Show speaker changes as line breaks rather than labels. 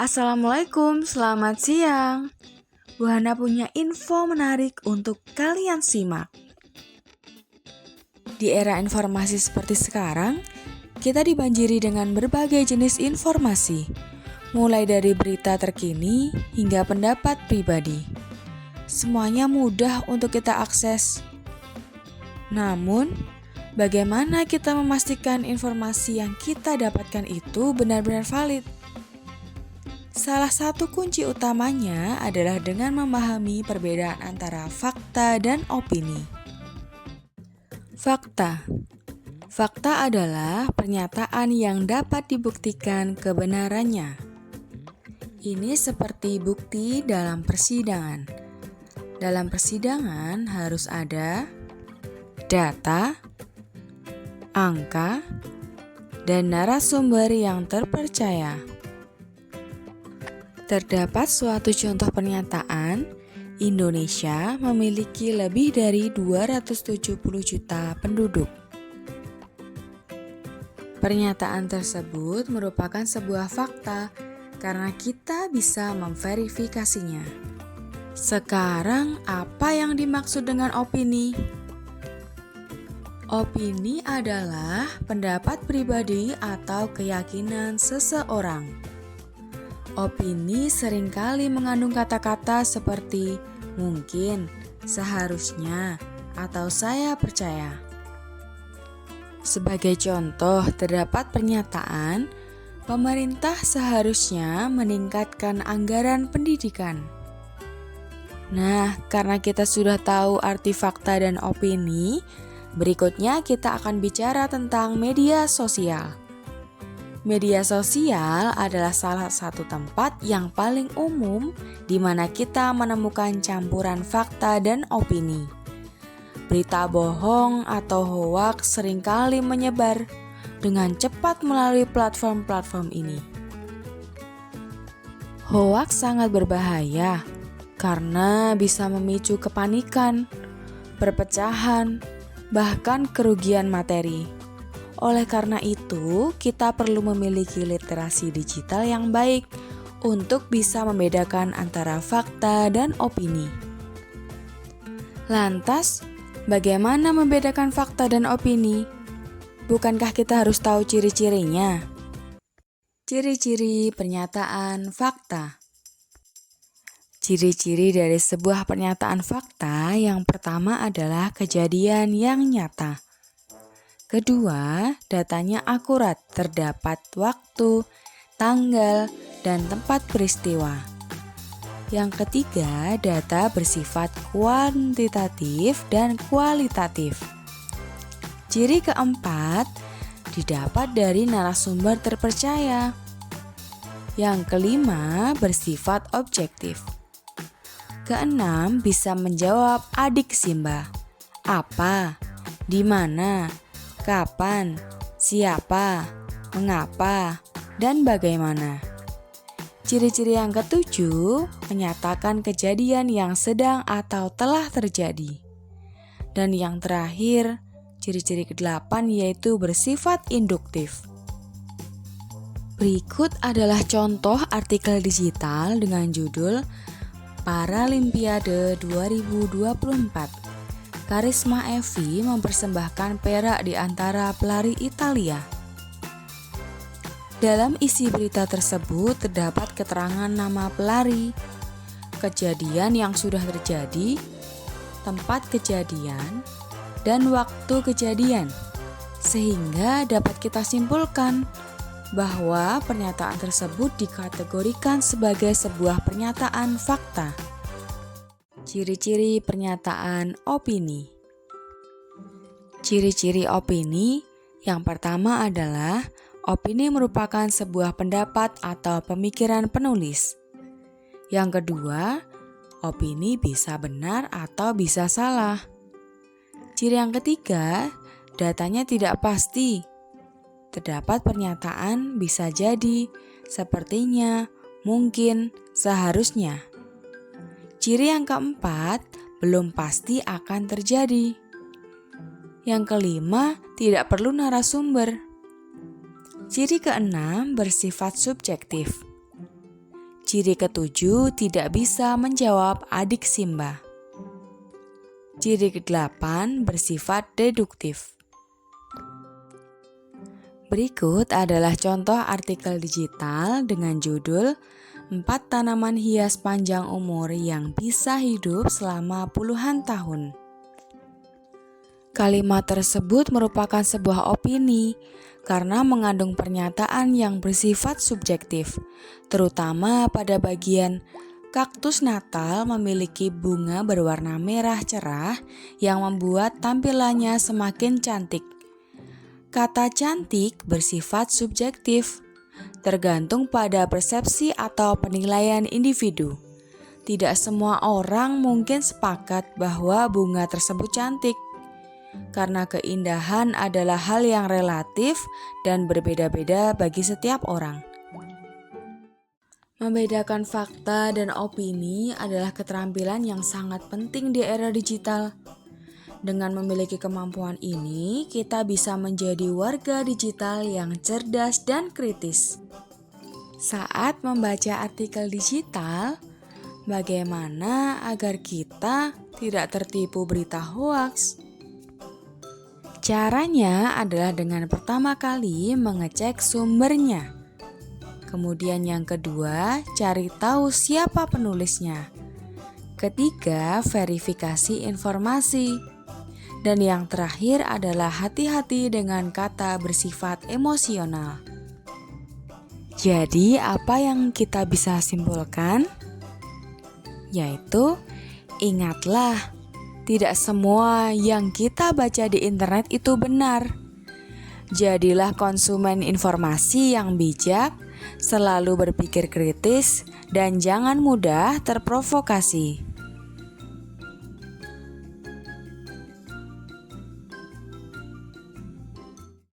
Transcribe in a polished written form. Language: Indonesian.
Assalamualaikum, selamat siang. Bu Hana punya info menarik untuk kalian simak. Di era informasi seperti sekarang, kita dibanjiri dengan berbagai jenis informasi, mulai dari berita terkini hingga pendapat pribadi. Semuanya mudah untuk kita akses. Namun, bagaimana kita memastikan informasi yang kita dapatkan itu benar-benar valid? Salah satu kunci utamanya adalah dengan memahami perbedaan antara fakta dan opini. Fakta adalah pernyataan yang dapat dibuktikan kebenarannya. Ini seperti bukti dalam persidangan. Dalam persidangan harus ada data, angka, dan narasumber yang terpercaya. Terdapat suatu contoh pernyataan, Indonesia memiliki lebih dari 270 juta penduduk. Pernyataan tersebut merupakan sebuah fakta karena kita bisa memverifikasinya. Sekarang, apa yang dimaksud dengan opini? Opini adalah pendapat pribadi atau keyakinan seseorang. Opini seringkali mengandung kata-kata seperti mungkin, seharusnya, atau saya percaya. Sebagai contoh, terdapat pernyataan, pemerintah seharusnya meningkatkan anggaran pendidikan. Nah, karena kita sudah tahu arti fakta dan opini, berikutnya kita akan bicara tentang media sosial. Media sosial adalah salah satu tempat yang paling umum di mana kita menemukan campuran fakta dan opini. Berita bohong atau hoaks seringkali menyebar dengan cepat melalui platform-platform ini. Hoaks sangat berbahaya karena bisa memicu kepanikan, perpecahan, bahkan kerugian materi. Oleh karena itu, kita perlu memiliki literasi digital yang baik untuk bisa membedakan antara fakta dan opini. Lantas, bagaimana membedakan fakta dan opini? Bukankah kita harus tahu ciri-cirinya? Ciri-ciri pernyataan fakta. Ciri-ciri dari sebuah pernyataan fakta yang pertama adalah kejadian yang nyata. Kedua, datanya akurat, terdapat waktu, tanggal, dan tempat peristiwa. Yang ketiga, data bersifat kuantitatif dan kualitatif. Ciri keempat, didapat dari narasumber terpercaya. Yang kelima, bersifat objektif. Keenam, bisa menjawab adik Simba. Apa? Di mana? Kapan, siapa, mengapa, dan bagaimana. Ciri-ciri yang ketujuh menyatakan kejadian yang sedang atau telah terjadi. Dan yang terakhir, ciri-ciri kedelapan yaitu bersifat induktif. Berikut adalah contoh artikel digital dengan judul Paralimpiade 2024. Karisma Evi mempersembahkan perak di antara pelari Italia. Dalam isi berita tersebut terdapat keterangan nama pelari, kejadian yang sudah terjadi, tempat kejadian, dan waktu kejadian, sehingga dapat kita simpulkan bahwa pernyataan tersebut dikategorikan sebagai sebuah pernyataan fakta. Ciri-ciri pernyataan opini. Ciri-ciri opini yang pertama adalah opini merupakan sebuah pendapat atau pemikiran penulis. Yang kedua, opini bisa benar atau bisa salah. Ciri yang ketiga, datanya tidak pasti. Terdapat pernyataan bisa jadi, sepertinya, mungkin, seharusnya. Ciri yang keempat, belum pasti akan terjadi. Yang kelima, tidak perlu narasumber. Ciri keenam, bersifat subjektif. Ciri ketujuh, tidak bisa menjawab adik Simba. Ciri kedelapan, bersifat deduktif. Berikut adalah contoh artikel digital dengan judul 4 tanaman hias panjang umur yang bisa hidup selama puluhan tahun. Kalimat tersebut merupakan sebuah opini karena mengandung pernyataan yang bersifat subjektif, terutama pada bagian kaktus Natal memiliki bunga berwarna merah cerah yang membuat tampilannya semakin cantik. Kata cantik bersifat subjektif, tergantung pada persepsi atau penilaian individu. Tidak semua orang mungkin sepakat bahwa bunga tersebut cantik, karena keindahan adalah hal yang relatif dan berbeda-beda bagi setiap orang. Membedakan fakta dan opini adalah keterampilan yang sangat penting di era digital. Dengan memiliki kemampuan ini, kita bisa menjadi warga digital yang cerdas dan kritis. Saat membaca artikel digital, bagaimana agar kita tidak tertipu berita hoaks? Caranya adalah dengan pertama kali mengecek sumbernya. Kemudian yang kedua, cari tahu siapa penulisnya. Ketiga, verifikasi informasi. Dan yang terakhir adalah hati-hati dengan kata bersifat emosional. Jadi, apa yang kita bisa simpulkan? Yaitu, ingatlah, tidak semua yang kita baca di internet itu benar. Jadilah konsumen informasi yang bijak, selalu berpikir kritis, dan jangan mudah terprovokasi.